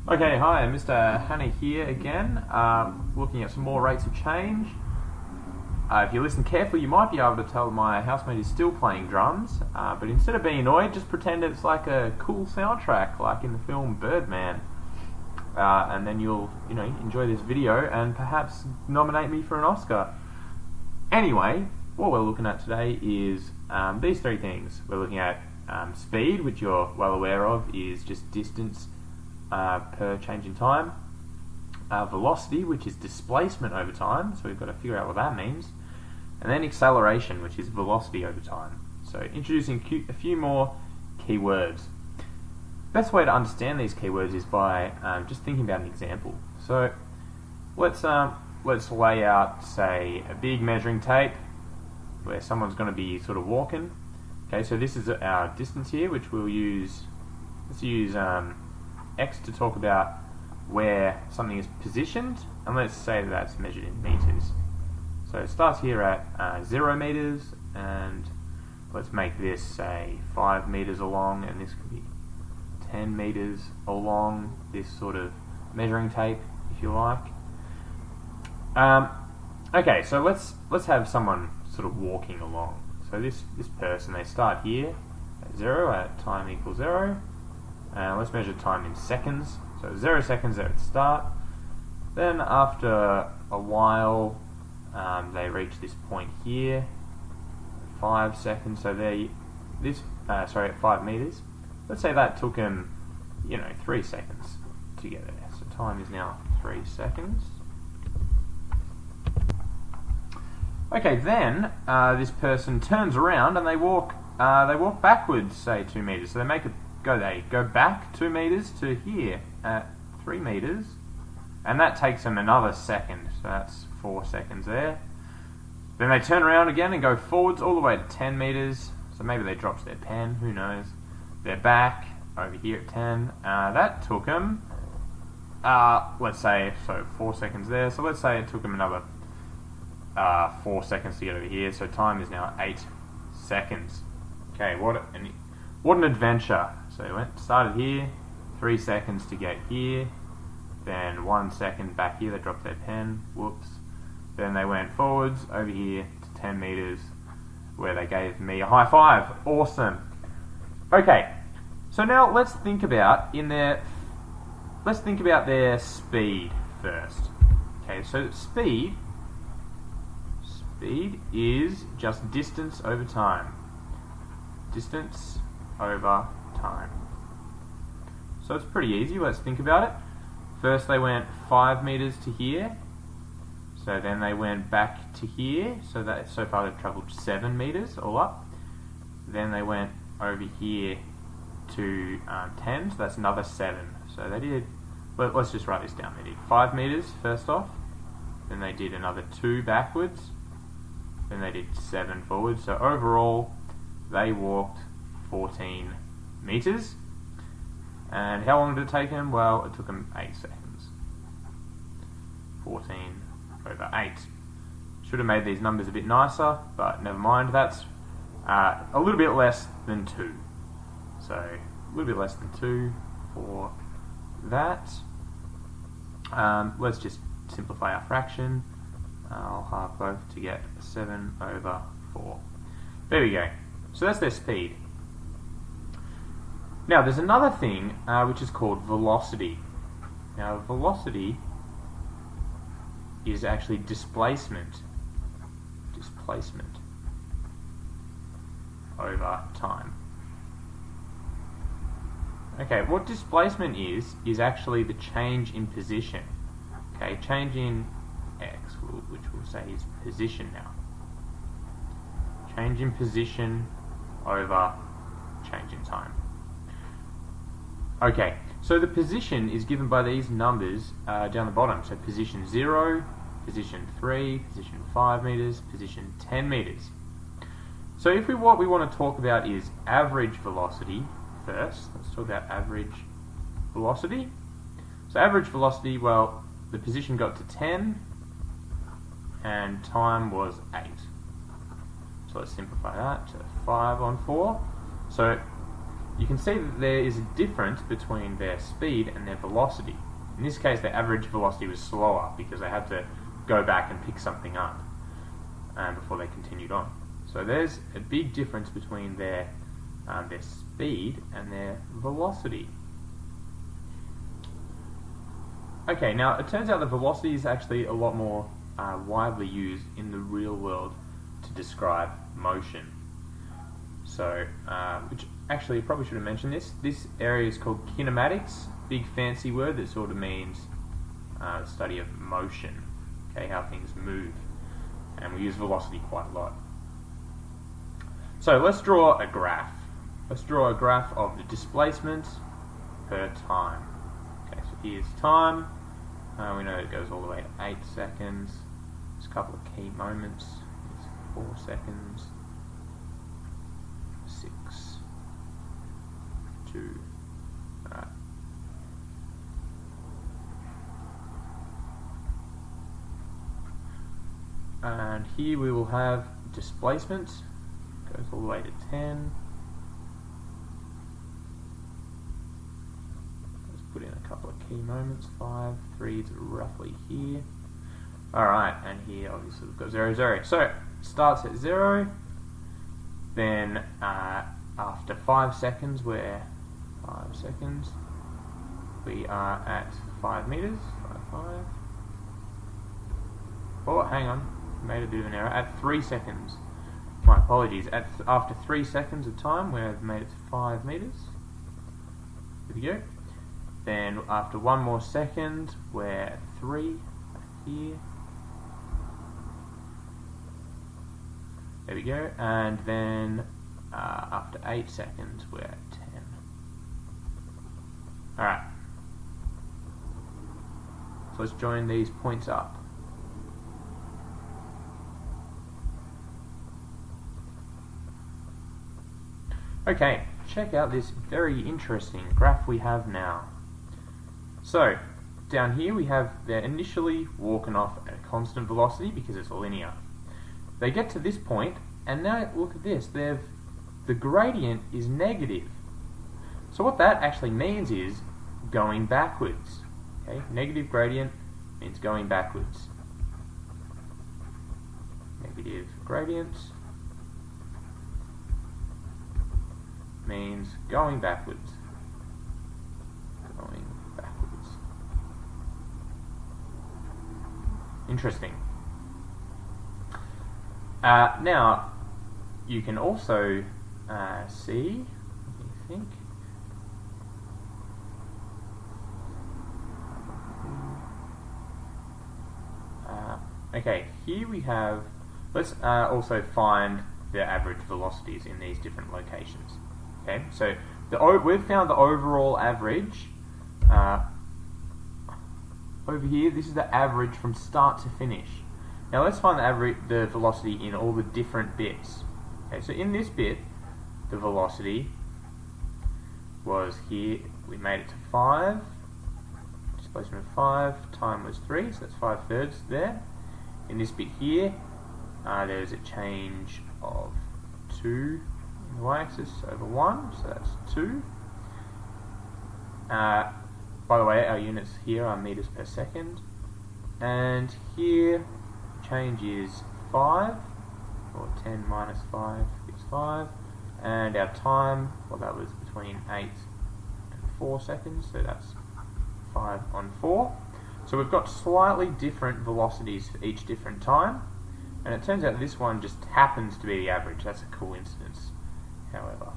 Okay, hi, Mr. Hanna here again, looking at some more rates of change. If you listen carefully, you might be able to tell my housemate is still playing drums, but instead of being annoyed, just pretend it's like a cool soundtrack, like in the film Birdman. And then you'll, enjoy this video and perhaps nominate me for an Oscar. Anyway, what we're looking at today is these three things. We're looking at speed, which you're well aware of, is just distance per change in time. Velocity, which is displacement over time, so we've got to figure out what that means. And then acceleration, which is velocity over time. So introducing a few more keywords. Best way to understand these keywords is by just thinking about an example. So let's lay out, say, a big measuring tape where someone's going to be sort of walking. Okay, so this is our distance here, which we'll use. Let's use X to talk about where something is positioned, and let's say that that's measured in meters. So it starts here at 0 meters, and let's make this, say, 5 meters along, and this could be 10 meters along, this sort of measuring tape, if you like. Okay, so let's have someone sort of walking along. So this person, they start here at 0, at time equals 0. Let's measure time in seconds. So 0 seconds there at the start. Then after a while, they reach this point here, 5 seconds. So at 5 meters. Let's say that took them, 3 seconds to get there. So time is now 3 seconds. Okay, then this person turns around and they walk backwards, say 2 meters. So they go back 2 meters to here at 3 meters, and that takes them another second, so that's 4 seconds there. Then they turn around again and go forwards all the way to 10 meters, so maybe they dropped their pen, who knows. They're back over here at 10. That took them, let's say, so 4 seconds there, so let's say it took them another 4 seconds to get over here, so time is now 8 seconds. Okay, what an adventure. So they started here, 3 seconds to get here, then 1 second back here, they dropped their pen, whoops. Then they went forwards over here to 10 meters, where they gave me a high five. Awesome. Okay, so now let's think about their speed first. Okay, so speed is just distance over time. Distance over time. So it's pretty easy. Let's think about it. First they went 5 meters to here. So then they went back to here. So far they've travelled 7 meters all up. Then they went over here to 10. So that's another 7. So they did. Let's just write this down. They did 5 meters first off. Then they did another 2 backwards. Then they did 7 forwards. So overall they walked 14 meters. And how long did it take them? Well, it took them 8 seconds. 14 over 8. Should have made these numbers a bit nicer, but never mind. That's a little bit less than 2. So a little bit less than 2 for that. Let's just simplify our fraction. I'll halve both to get 7 over 4. There we go. So that's their speed. Now there's another thing which is called velocity. Now velocity is actually displacement over time. Okay, what displacement is actually the change in position. Okay, change in x, which we'll say is position now. Change in position over change in time. Okay, so the position is given by these numbers down the bottom. So position 0, position 3, position 5 meters, position 10 meters. So what we want to talk about is average velocity first. Let's talk about average velocity. So average velocity, well, the position got to 10 and time was 8. So let's simplify that to 5 on 4. So you can see that there is a difference between their speed and their velocity. In this case, their average velocity was slower because they had to go back and pick something up before they continued on. So there's a big difference between their speed and their velocity. Okay, now it turns out that velocity is actually a lot more widely used in the real world to describe motion. So, which actually, I probably should have mentioned this. This area is called kinematics, big fancy word that sort of means the study of motion, okay, how things move. And we use velocity quite a lot. So let's draw a graph. Let's draw a graph of the displacement per time. Okay, so here's time. We know it goes all the way to 8 seconds. There's a couple of key moments. Here's 4 seconds. 6. 2. Alright. And here we will have displacement. Goes all the way to 10. Let's put in a couple of key moments. 5, 3 is roughly here. Alright, and here obviously we've got 0, 0. So it starts at 0. Then after 5 seconds, we are at 5 meters. 5. Oh, hang on, made a bit of an error. At 3 seconds. My apologies. After 3 seconds of time, we have made it to 5 meters. Here we go. Then after 1 more second, we're at 3 here. There we go. And then after 8 seconds, we're at 10. Alright. So let's join these points up. Okay, check out this very interesting graph we have now. So, down here we have they're initially walking off at a constant velocity because it's linear. They get to this point, and now look at this, the gradient is negative. So what that actually means is going backwards. Okay, negative gradient means going backwards. Negative gradient means going backwards. Going backwards. Interesting. Now, you can also see, let me think. Okay, here we have, let's also find the average velocities in these different locations. Okay, so we've found the overall average over here. This is the average from start to finish. Now let's find the velocity in all the different bits. Okay, so in this bit, the velocity was here. We made it to 5. Displacement of 5. Time was 3, so that's 5/3 there. In this bit here, there's a change of 2 in the y-axis over 1, so that's 2. By the way, our units here are meters per second. And here, change is 5, or 10 minus 5 is 5. And our time, well, that was between 8 and 4 seconds, so that's 5 on 4. So we've got slightly different velocities for each different time, and it turns out this one just happens to be the average. That's a coincidence, however.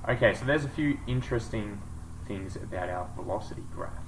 Okay, so there's a few interesting things about our velocity graph.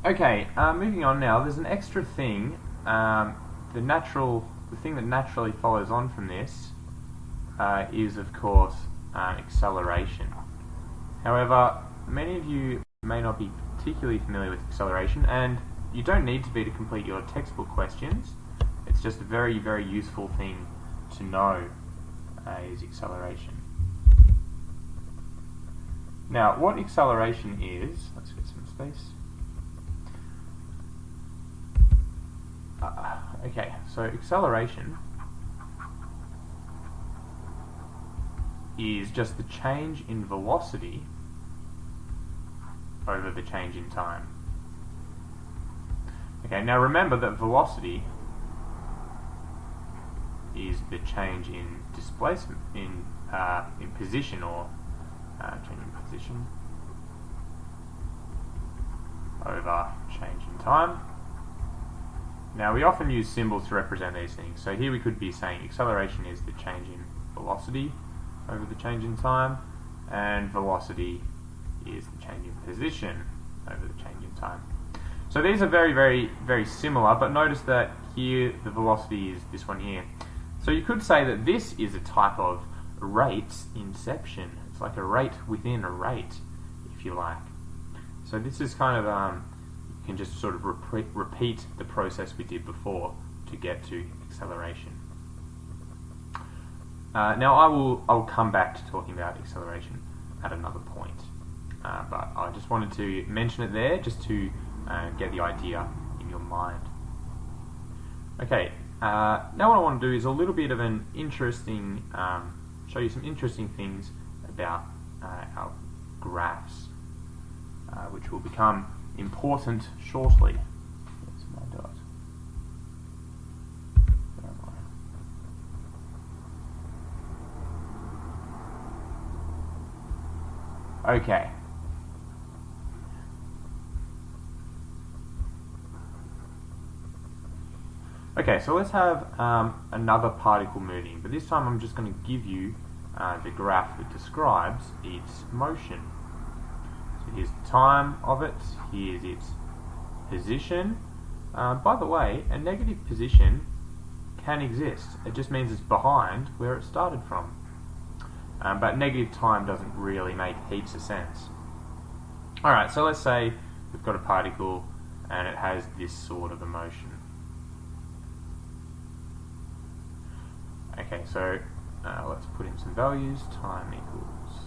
Okay, moving on now, there's an extra thing. The thing that naturally follows on from this is, of course, acceleration. However, many of you may not be particularly familiar with acceleration, and you don't need to be to complete your textbook questions. It's just a very, very useful thing to know, is acceleration. Now, what acceleration is, let's get some space. Okay, so acceleration is just the change in velocity over the change in time. Okay, now remember that velocity is the change in displacement, in position, or change in position over change in time. Now we often use symbols to represent these things. So here we could be saying acceleration is the change in velocity over the change in time, and velocity is the change in position over the change in time. So these are very, very, very similar, but notice that here the velocity is this one here. So you could say that this is a type of rate inception. It's like a rate within a rate, if you like. So this is kind of, you can just sort of repeat the process we did before to get to acceleration. Now I will come back to talking about acceleration at another point, but I just wanted to mention it there just to get the idea in your mind. Okay, now what I want to do is a little bit of an interesting, show you some interesting things about our graphs, which will become important shortly. Where's my dot? Where am I? Okay. Okay, so let's have another particle moving, but this time I'm just going to give you the graph that describes its motion. So here's the time of it, here's its position. By the way, a negative position can exist. It just means it's behind where it started from. But negative time doesn't really make heaps of sense. Alright, so let's say we've got a particle and it has this sort of a motion. Okay, so let's put in some values. Time equals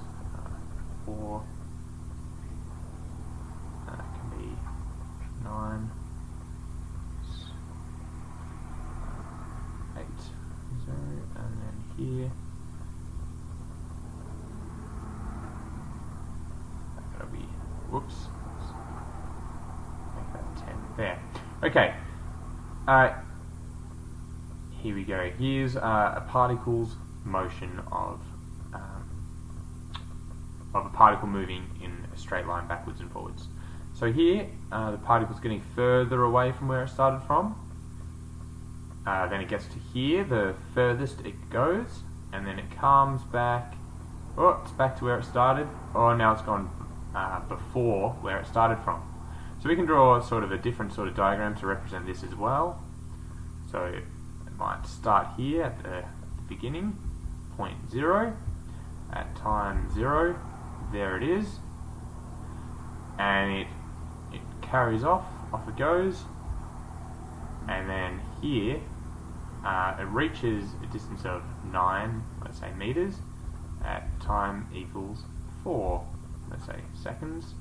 4. It can be 9, 8, 0, and then here that'll be, whoops, make that 10 there. Okay. Here we go. Here's a particle's motion of a particle moving in a straight line backwards and forwards. So here, the particle's getting further away from where it started from. Then it gets to here, the furthest it goes, and then it comes back. Oh, it's back to where it started. Oh, now it's gone before where it started from. So we can draw sort of a different sort of diagram to represent this as well. So it might start here at the beginning, point 0, at time 0, there it is, and it carries off it goes, and then here it reaches a distance of 9, let's say meters, at time equals 4, let's say seconds.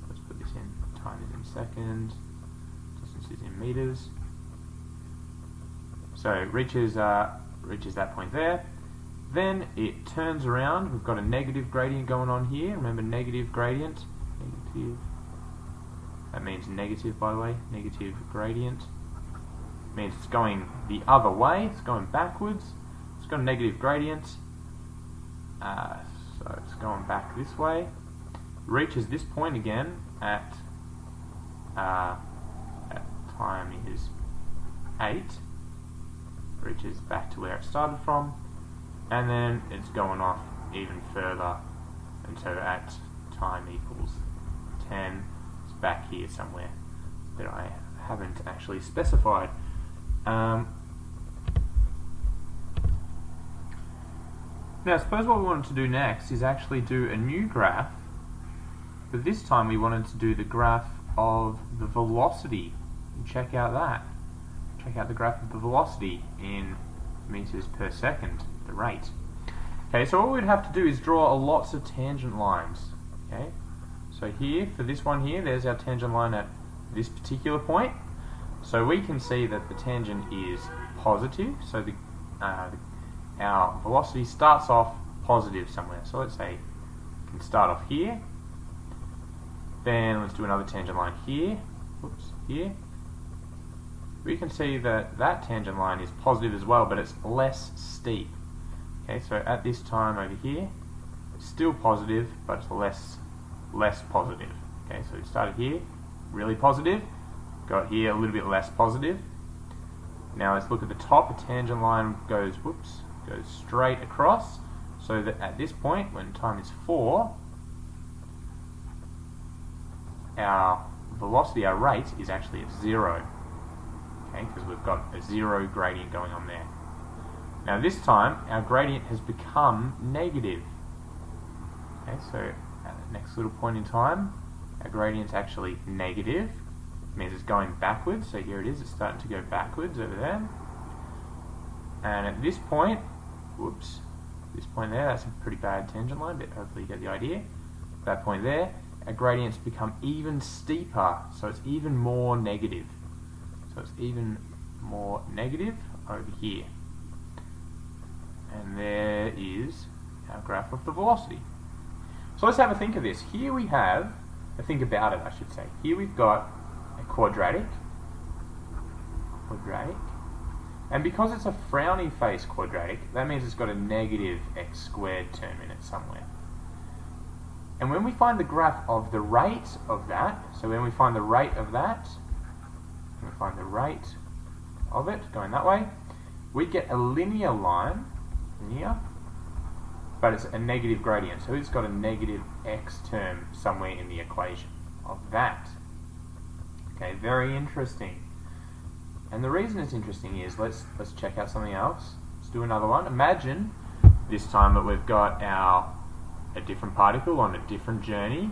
Let's put this in, time is in seconds, distance is in meters. So it reaches that point there. Then it turns around. We've got a negative gradient going on here. Remember, negative gradient. Negative. That means negative, by the way. Negative gradient. Means it's going the other way. It's going backwards. It's got a negative gradient. So it's going back this way. Reaches this point again at time is 8. Reaches back to where it started from, and then it's going off even further until at time equals 10. It's back here somewhere that I haven't actually specified. Now suppose what we wanted to do next is actually do a new graph, but this time we wanted to do the graph of the velocity. And check out that. Check out the graph of the velocity in meters per second, the rate. Okay, so what we'd have to do is draw lots of tangent lines. Okay, so here, for this one here, there's our tangent line at this particular point. So we can see that the tangent is positive, so our velocity starts off positive somewhere. So let's say we can start off here, then let's do another tangent line here, whoops, here. We can see that that tangent line is positive as well, but it's less steep. Okay, so at this time over here, it's still positive, but it's less positive. Okay, so we started here, really positive, got here a little bit less positive. Now let's look at the top. The tangent line goes straight across, so that at this point, when time is 4, our velocity, our rate, is actually at 0. Okay, because we've got a 0 gradient going on there. Now this time, our gradient has become negative. Okay, so at the next little point in time, our gradient's actually negative. It means it's going backwards, so here it is, it's starting to go backwards over there. And at this point, whoops, this point there, that's a pretty bad tangent line, but hopefully you get the idea. That point there, our gradient's become even steeper, so it's even more negative. So it's even more negative over here. And there is our graph of the velocity. So let's have a think of this. Here we have, a think about it I should say. Here we've got a quadratic, and because it's a frowny face quadratic, that means it's got a negative x squared term in it somewhere. And when we find the graph of the rate of that, so when we find the rate of that, we find the rate of it going that way, we get a linear line, but it's a negative gradient, so it's got a negative x term somewhere in the equation of that. Okay, very interesting. And the reason it's interesting is, let's check out something else. Let's do another one. Imagine this time that we've got a different particle on a different journey.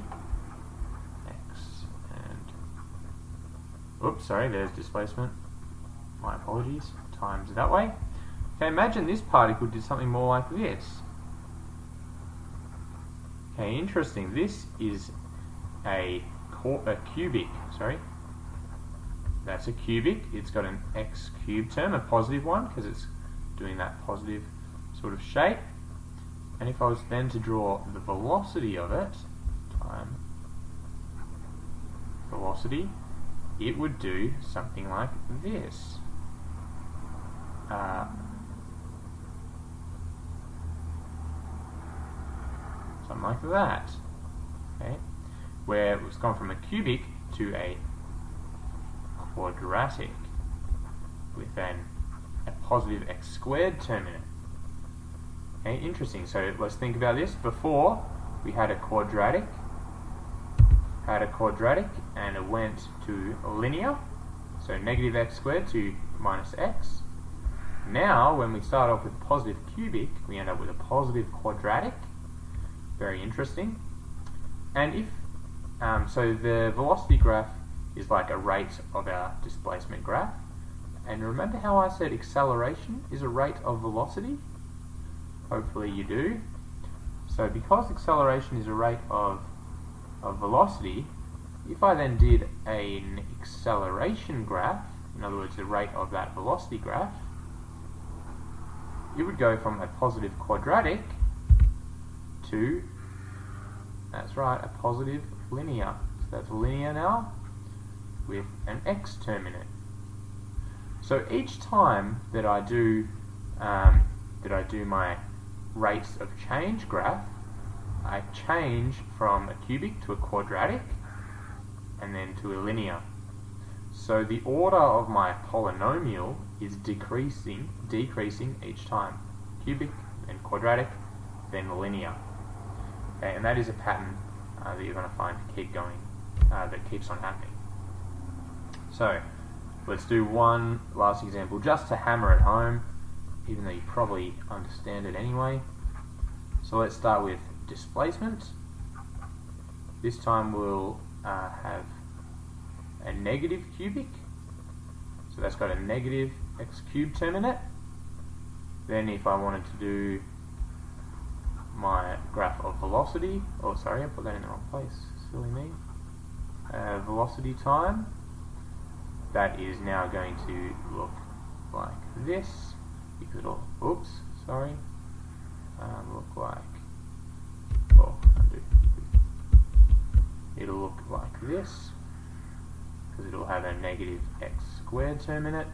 X and, oops, sorry, there's displacement. My apologies. Times that way. Okay, imagine this particle did something more like this. Okay, interesting. This is a cubic, sorry. That's a cubic. It's got an x cubed term, a positive one, because it's doing that positive sort of shape. And if I was then to draw the velocity of it, time velocity, it would do something like this. Something like that. Okay, where it's gone from a cubic to a quadratic with a positive x squared term in it. Okay, interesting. So let's think about this. Before we had a quadratic, and it went to linear, so negative x squared to minus x. Now, when we start off with a positive cubic, we end up with a positive quadratic. Very interesting. And if so, the velocity graph is like a rate of our displacement graph. And remember how I said acceleration is a rate of velocity? Hopefully you do. So because acceleration is a rate of velocity, if I then did an acceleration graph, in other words the rate of that velocity graph, it would go from a positive quadratic to, that's right, a positive linear. So that's linear now with an x term in it. So each time that I do my rates of change graph, I change from a cubic to a quadratic and then to a linear. So the order of my polynomial is decreasing each time. Cubic, then quadratic, then linear. Okay, and that is a pattern that you're going to find to keep going, that keeps on happening. So let's do one last example just to hammer it home, even though you probably understand it anyway. So let's start with displacement. This time we'll have a negative cubic, so that's got a negative x cubed term in it. Then if I wanted to do my graph of velocity, oh sorry, I put that in the wrong place, silly me. Velocity time, that is now going to look like this, because it'll, oops, sorry, look like, oh, undo. It'll look like this, because it'll have a negative x squared term in it.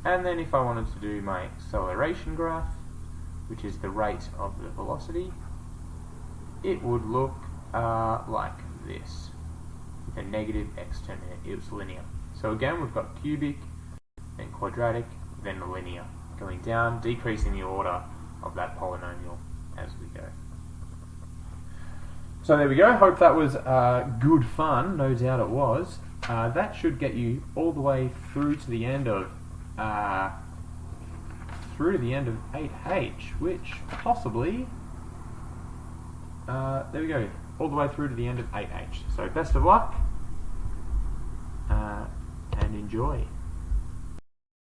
And then if I wanted to do my acceleration graph, which is the rate of the velocity, it would look like this, with a negative x term in it. It's linear. So again, we've got cubic, then quadratic, then linear, going down, decreasing the order of that polynomial as we go. So there we go. Hope that was good fun. No doubt it was. That should get you all the way through to the end of 8H, which possibly there we go, all the way through to the end of 8H. So best of luck and enjoy.